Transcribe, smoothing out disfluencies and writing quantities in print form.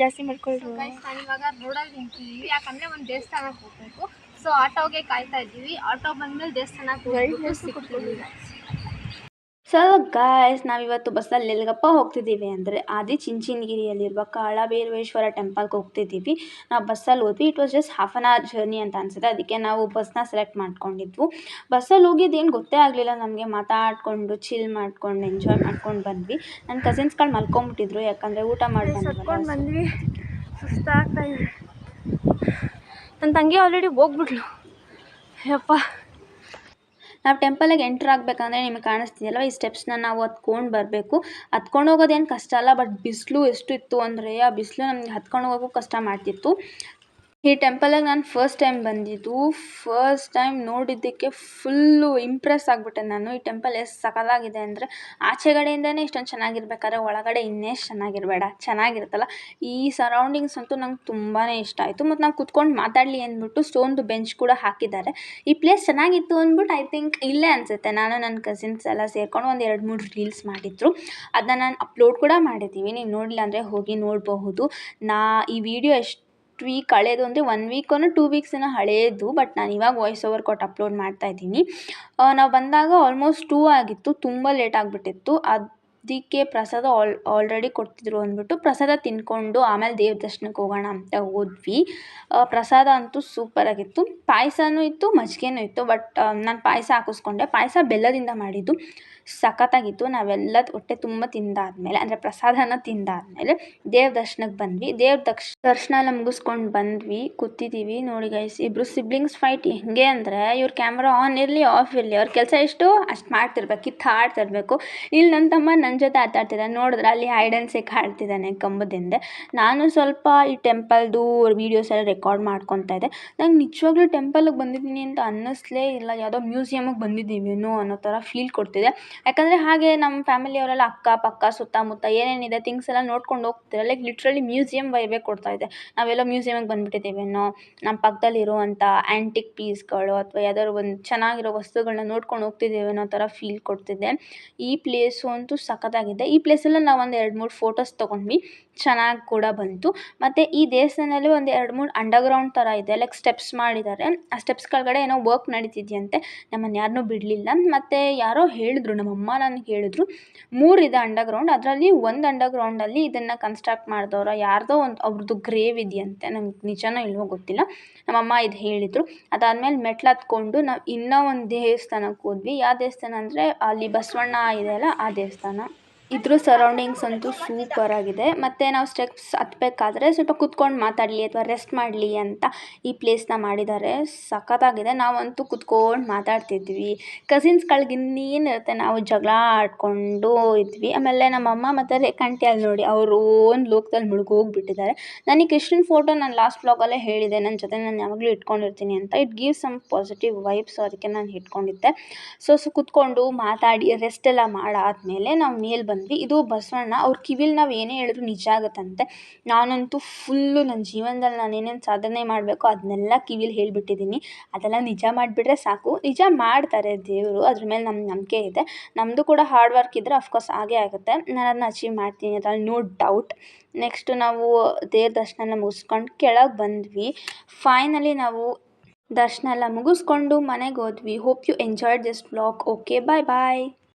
ಜಾಸ್ತಿ ಮಾಡ್ಕೊಳ್ರು. ನಾನು ಇವಾಗ ರೋಡಲ್ಲಿ ನಿಂತಿದ್ದೀವಿ, ಯಾಕಂದರೆ ಒಂದು ದೇವಸ್ಥಾನಕ್ಕೆ ಹೋಗಬೇಕು. ಸೊ ಆಟೋಗೆ ಕಾಯ್ತಾ ಇದ್ದೀವಿ. ಆಟೋ ಬಂದಮೇಲೆ ದೇವಸ್ಥಾನಕ್ಕೆ ಹೋಗ್ಬಿಟ್ಟು ಸಿಗ್ತೀವಿ. ಸೊ ಗಾಯ್ಸ್, ನಾವಿವತ್ತು ಬಸ್ಸಲ್ಲಿ ಎಲ್ಲಿಗಪ್ಪ ಹೋಗ್ತಿದ್ದೀವಿ ಅಂದರೆ ಆದಿಚುಂಚನಗಿರಿಯಲ್ಲಿರುವ ಕಾಳಭೈರವೇಶ್ವರ ಟೆಂಪಲ್ಗೆ ಹೋಗ್ತಿದ್ದೀವಿ. ನಾವು ಬಸ್ಸಲ್ಲಿ ಹೋದ್ವಿ. It was just half an hour journey ಅಂತ ಅನಿಸುತ್ತೆ. ಅದಕ್ಕೆ ನಾವು ಬಸ್ನ ಸೆಲೆಕ್ಟ್ ಮಾಡ್ಕೊಂಡಿದ್ವು. ಬಸ್ಸಲ್ಲಿ ಹೋಗಿದ್ದೇನು ಗೊತ್ತೇ ಆಗಲಿಲ್ಲ ನಮಗೆ. ಮಾತಾಡಿಕೊಂಡು ಚಿಲ್ ಮಾಡ್ಕೊಂಡು ಎಂಜಾಯ್ ಮಾಡ್ಕೊಂಡು ಬಂದ್ವಿ. ನನ್ನ ಕಸಿನ್ಸ್ಗಳು ಮಲ್ಕೊಂಬಿಟ್ಟಿದ್ರು, ಯಾಕಂದರೆ ಊಟ ಮಾಡಿ ಬಂದ್ವಿ. ಸುಸ್ತಾಗ್ತಾ ಇದೆ. ನನ್ನ ತಂಗಿ ಆಲ್ರೆಡಿ ಹೋಗ್ಬಿಟ್ಲು. ಯಪ್ಪ, ನಾವು ಟೆಂಪಲಿಗೆ ಎಂಟ್ರ್ ಆಗಬೇಕಂದ್ರೆ ನಿಮಗೆ ಕಾಣಿಸ್ತಿದೆಯಲ್ವ, ಈ ಸ್ಟೆಪ್ಸ್ನ ನಾವು ಹತ್ಕೊಂಡು ಬರಬೇಕು. ಹತ್ಕೊಂಡು ಹೋಗೋದೇನು ಕಷ್ಟ ಅಲ್ಲ, ಬಟ್ ಬಿಸಿಲು ಎಷ್ಟು ಇತ್ತು ಅಂದರೆ ಆ ಬಿಸಿಲು ನಮಗೆ ಹತ್ಕೊಂಡು ಹೋಗೋಕ್ಕೂ ಕಷ್ಟ ಮಾಡ್ತಿತ್ತು. ಈ ಟೆಂಪಲಿಗೆ ನಾನು ಫಸ್ಟ್ ಟೈಮ್ ಬಂದಿದ್ದು. ಫಸ್ಟ್ ಟೈಮ್ ನೋಡಿದ್ದಕ್ಕೆ ಫುಲ್ಲು ಇಂಪ್ರೆಸ್ ಆಗಿಬಿಟ್ಟೆ ನಾನು. ಈ ಟೆಂಪಲ್ ಎಷ್ಟು ಸಖತ್ತಾಗಿದೆ ಅಂದರೆ ಆಚೆಗಡೆಯಿಂದನೇ ಇಷ್ಟೊಂದು ಚೆನ್ನಾಗಿರ್ಬೇಕಾದ್ರೆ ಒಳಗಡೆ ಇನ್ನೆಷ್ಟು ಚೆನ್ನಾಗಿರುತ್ತಲ್ಲ. ಈ ಸರೌಂಡಿಂಗ್ಸ್ ಅಂತೂ ನಂಗೆ ತುಂಬಾ ಇಷ್ಟ ಆಯಿತು. ಮತ್ತು ನಾವು ಕುತ್ಕೊಂಡು ಮಾತಾಡಲಿ ಅಂದ್ಬಿಟ್ಟು ಸ್ಟೋನ್ದು ಬೆಂಚ್ ಕೂಡ ಹಾಕಿದ್ದಾರೆ. ಈ ಪ್ಲೇಸ್ ಚೆನ್ನಾಗಿತ್ತು ಅಂದ್ಬಿಟ್ಟು ಐ ಥಿಂಕ್ ಇಲ್ಲೇ ಅನಿಸುತ್ತೆ. ನಾನು ನನ್ನ ಕಸಿನ್ಸ್ ಎಲ್ಲ ಸೇರ್ಕೊಂಡು ಒಂದು 2-3 ರೀಲ್ಸ್ ಮಾಡಿದ್ರು. ಅದನ್ನ ನಾನು ಅಪ್ಲೋಡ್ ಕೂಡ ಮಾಡಿದ್ದೀವಿ. ನೀವು ನೋಡಿಲ್ಲ ಅಂದರೆ ಹೋಗಿ ನೋಡಬಹುದು. ಈ ವಿಡಿಯೋ ವೀಕ್ ಹಳೇದು ಅಂದರೆ 1 ವೀಕೋ 2 ವೀಕ್ಸಿನ ಹಳೇದು, ಬಟ್ ನಾನು ಇವಾಗ ವಾಯ್ಸ್ ಓವರ್ ಕೊಟ್ಟು ಅಪ್ಲೋಡ್ ಮಾಡ್ತಾ ಇದ್ದೀನಿ. ನಾವು ಬಂದಾಗ ಆಲ್ಮೋಸ್ಟ್ 2 ಆಗಿತ್ತು, ತುಂಬ ಲೇಟ್ ಆಗಿಬಿಟ್ಟಿತ್ತು. ಅದಕ್ಕೆ ಪ್ರಸಾದ ಆಲ್ರೆಡಿ ಕೊಡ್ತಿದ್ರು ಅಂದ್ಬಿಟ್ಟು ಪ್ರಸಾದ ತಿನ್ಕೊಂಡು ಆಮೇಲೆ ದೇವ್ರ ದರ್ಶನಕ್ಕೆ ಹೋಗೋಣ ಅಂತ ಹೋದ್ವಿ. ಪ್ರಸಾದ ಅಂತೂ ಸೂಪರಾಗಿತ್ತು. ಪಾಯಸನೂ ಇತ್ತು, ಮಜ್ಜಿಗೆನೂ ಇತ್ತು. ಬಟ್ ನಾನು ಪಾಯಸ ಹಾಕಿಸ್ಕೊಂಡೆ. ಪಾಯಸ ಬೆಲ್ಲದಿಂದ ಮಾಡಿದ್ದು, ಸಖತ್ತಾಗಿತ್ತು. ನಾವೆಲ್ಲ ಹೊಟ್ಟೆ ತುಂಬ ತಿಂದಾದ್ಮೇಲೆ, ಅಂದರೆ ಪ್ರಸಾದನ ತಿಂದಾದ್ಮೇಲೆ ದೇವ್ರ ದರ್ಶನಕ್ಕೆ ಬಂದ್ವಿ. ದರ್ಶನ ಎಲ್ಲ ಮುಗಿಸ್ಕೊಂಡು ಬಂದ್ವಿ, ಕೂತಿದ್ದೀವಿ. ನೋಡಿ ಗೈಸ್, ಇಬ್ಬರು ಸಿಬ್ಲಿಂಗ್ಸ್ ಫೈಟ್ ಹೆಂಗೆ ಅಂದರೆ, ಇವ್ರ ಕ್ಯಾಮ್ರಾ ಆನ್ ಇರಲಿ ಆಫ್ ಇರಲಿ, ಅವ್ರ ಕೆಲಸ ಎಷ್ಟು ಅಷ್ಟು ಮಾಡ್ತಿರ್ಬೇಕು, ಕಿತ್ತಾಡ್ತಿರ್ಬೇಕು. ಇಲ್ಲಿ ನನ್ನ ತಮ್ಮ ನನ್ನ ಜೊತೆ ಆಟಾಡ್ತಿದ್ದಾನೆ. ನೋಡಿದ್ರೆ ಅಲ್ಲಿ ಹೈಡ್ ಆ್ಯಂಡ್ ಸೀಕ್ ಆಡ್ತಿದ್ದಾನೆ ಕಂಬದಿಂದ. ನಾನು ಸ್ವಲ್ಪ ಈ ಟೆಂಪಲ್ದು ವೀಡಿಯೋಸ್ ಎಲ್ಲ ರೆಕಾರ್ಡ್ ಮಾಡ್ಕೊತಾ ಇದ್ದೆ. ನಂಗೆ ನಿಜವಾಗ್ಲೂ ಟೆಂಪಲ್ಗೆ ಬಂದಿದ್ದೀನಿ ಅಂತ ಅನ್ನಿಸ್ಲೇ ಇಲ್ಲ. ಯಾವುದೋ ಮ್ಯೂಸಿಯಮಿಗೆ ಬಂದಿದ್ದೀವೇನೋ ಅನ್ನೋ ಥರ ಫೀಲ್ ಕೊಡ್ತಿದೆ. ಯಾಕಂದರೆ ಹಾಗೆ ನಮ್ಮ ಫ್ಯಾಮಿಲಿಯವರೆಲ್ಲ ಅಕ್ಕಪಕ್ಕ ಸುತ್ತಮುತ್ತ ಏನೇನಿದೆ ಥಿಂಗ್ಸ್ ಎಲ್ಲ ನೋಡ್ಕೊಂಡು ಹೋಗ್ತಾರೆ. ಲೈಕ್ ಲಿಟ್ರಲಿ ಮ್ಯೂಸಿಯಂ ವೈಬೇ ಕೊಡ್ತಾ ಇದೆ. ನಾವೆಲ್ಲ ಮ್ಯೂಸಿಯಮಿಗೆ ಬಂದುಬಿಟ್ಟಿದ್ದೀವೇನೋ, ನಮ್ಮ ಪಕ್ಕದಲ್ಲಿರುವಂಥ ಆ್ಯಂಟಿಕ್ ಪೀಸ್ಗಳು ಅಥವಾ ಯಾವ್ದಾದ್ರು ಒಂದು ಚೆನ್ನಾಗಿರೋ ವಸ್ತುಗಳನ್ನ ನೋಡ್ಕೊಂಡು ಹೋಗ್ತಿದ್ದೀವೇನೋ ಥರ ಫೀಲ್ ಕೊಡ್ತಿದೆ. ಈ ಪ್ಲೇಸು ಅಂತೂ ಸಖತ್ತಾಗಿದೆ. ಈ ಪ್ಲೇಸಲ್ಲಿ ನಾವು ಒಂದು 2-3 ಫೋಟೋಸ್ ತೊಗೊಂಡ್ವಿ, ಚೆನ್ನಾಗಿ ಕೂಡ ಬಂತು. ಮತ್ತು ಈ ದೇವಸ್ಥಾನದಲ್ಲಿ ಒಂದು 2-3 ಅಂಡರ್ಗ್ರೌಂಡ್ ಥರ ಇದೆ, ಲೈಕ್ ಸ್ಟೆಪ್ಸ್ ಮಾಡಿದ್ದಾರೆ. ಆ ಸ್ಟೆಪ್ಸ್ ಕೆಳಗಡೆ ಏನೋ ವರ್ಕ್ ನಡೀತಿದೆಯಂತೆ. ನಮ್ಮನ್ನು ಯಾರನ್ನೂ ಬಿಡಲಿಲ್ಲ. ಮತ್ತು ಯಾರೋ ಹೇಳಿದ್ರು, ನಮ್ಮಮ್ಮ ನನಗೆ ಹೇಳಿದ್ರು, 3 ಇದೆ ಅಂಡರ್ಗ್ರೌಂಡ್. ಅದರಲ್ಲಿ ಒಂದು ಅಂಡರ್ಗ್ರೌಂಡಲ್ಲಿ ಇದನ್ನು ಕನ್ಸ್ಟ್ರಕ್ಟ್ ಮಾಡಿದವ್ರ ಯಾರ್ದೋ ಅವ್ರದ್ದು ಗ್ರೇವ್ ಇದೆಯಂತೆ. ನಂಗೆ ನಿಜನೋ ಇಲ್ವೋ ಗೊತ್ತಿಲ್ಲ, ನಮ್ಮಮ್ಮ ಇದು ಹೇಳಿದರು. ಅದಾದಮೇಲೆ ಮೆಟ್ಲು ಹತ್ಕೊಂಡು ನಾವು ಇನ್ನೂ ಒಂದು ದೇವಸ್ಥಾನಕ್ಕೆ ಹೋದ್ವಿ. ಯಾವ ದೇವಸ್ಥಾನ ಅಂದರೆ ಅಲ್ಲಿ ಬಸವಣ್ಣ ಇದೆಯಲ್ಲ, ಆ ದೇವಸ್ಥಾನ. ಇದ್ರ ಸರೌಂಡಿಂಗ್ಸ್ ಅಂತೂ ಸೂಪರಾಗಿದೆ. ಮತ್ತು ನಾವು ಸ್ಟೆಪ್ಸ್ ಹತ್ತಬೇಕಾದ್ರೆ ಸ್ವಲ್ಪ ಕುತ್ಕೊಂಡು ಮಾತಾಡಲಿ ಅಥವಾ ರೆಸ್ಟ್ ಮಾಡಲಿ ಅಂತ ಈ ಪ್ಲೇಸ್ನ ಮಾಡಿದ್ದಾರೆ. ಸಖತ್ತಾಗಿದೆ. ನಾವಂತೂ ಕುತ್ಕೊಂಡು ಮಾತಾಡ್ತಿದ್ವಿ. ಕಸಿನ್ಸ್ಗಳಿಗೆ ಇನ್ನೇನಿರುತ್ತೆ, ನಾವು ಜಗಳ ಆಡಿಕೊಂಡು ಇದ್ವಿ. ಆಮೇಲೆ ನಮ್ಮಮ್ಮ ಮತ್ತು ರೇಖಾಂಟಿ ಅಲ್ಲಿ ನೋಡಿ, ಅವರು ಒಂದು ಲೋಕದಲ್ಲಿ ಮುಳುಗೋಗ್ಬಿಟ್ಟಿದ್ದಾರೆ. ನಾನು ಈ ಕೃಷ್ಣನ ಫೋಟೋ ನಾನು ಲಾಸ್ಟ್ ವ್ಲಾಗಲ್ಲೇ ಹೇಳಿದೆ, ನನ್ನ ಜೊತೆ ನಾನು ಯಾವಾಗಲೂ ಇಟ್ಕೊಂಡಿರ್ತೀನಿ ಅಂತ. It gives some positive vibes, ಅದಕ್ಕೆ ನಾನು ಇಟ್ಕೊಂಡಿದ್ದೆ. ಸೊ ಕುತ್ಕೊಂಡು ಮಾತಾಡಿ ರೆಸ್ಟ್ ಎಲ್ಲ ಮಾಡಾದಮೇಲೆ ನಾವು ಮೇಲೆ ಬಂದ್ವಿ. ಇದು ಬಸವಣ್ಣ. ಅವ್ರ ಕಿವಿಲಿ ನಾವು ಏನೇ ಹೇಳಿದ್ರು ನಿಜ ಆಗುತ್ತಂತೆ. ನಾನಂತೂ ಫುಲ್ಲು ನನ್ನ ಜೀವನದಲ್ಲಿ ನಾನು ಏನೇನು ಸಾಧನೆ ಮಾಡಬೇಕು ಅದನ್ನೆಲ್ಲ ಕಿವಿಲಿ ಹೇಳಿಬಿಟ್ಟಿದ್ದೀನಿ. ಅದೆಲ್ಲ ನಿಜ ಮಾಡಿಬಿಟ್ರೆ ಸಾಕು. ನಿಜ ಮಾಡ್ತಾರೆ ದೇವರು, ಅದ್ರ ಮೇಲೆ ನಮ್ಗೆ ನಂಬಿಕೆ ಇದೆ. ನಮ್ಮದು ಕೂಡ ಹಾರ್ಡ್ ವರ್ಕ್ ಇದ್ದರೆ ಅಫ್ಕೋರ್ಸ್ ಆಗೇ ಆಗುತ್ತೆ. ನಾನು ಅದನ್ನ ಅಚೀವ್ ಮಾಡ್ತೀನಿ, ಅದ್ರಲ್ಲಿ ನೋ ಡೌಟ್. ನೆಕ್ಸ್ಟ್ ನಾವು ದೇವ್ರ ದರ್ಶನ ಮುಗಿಸ್ಕೊಂಡು ಕೆಳಗೆ ಬಂದ್ವಿ. ಫೈನಲಿ ನಾವು ದರ್ಶನ ಎಲ್ಲ ಮುಗಿಸ್ಕೊಂಡು ಮನೆಗೆ ಹೋದ್ವಿ. Hope you enjoyed this vlog. Okay, bye bye.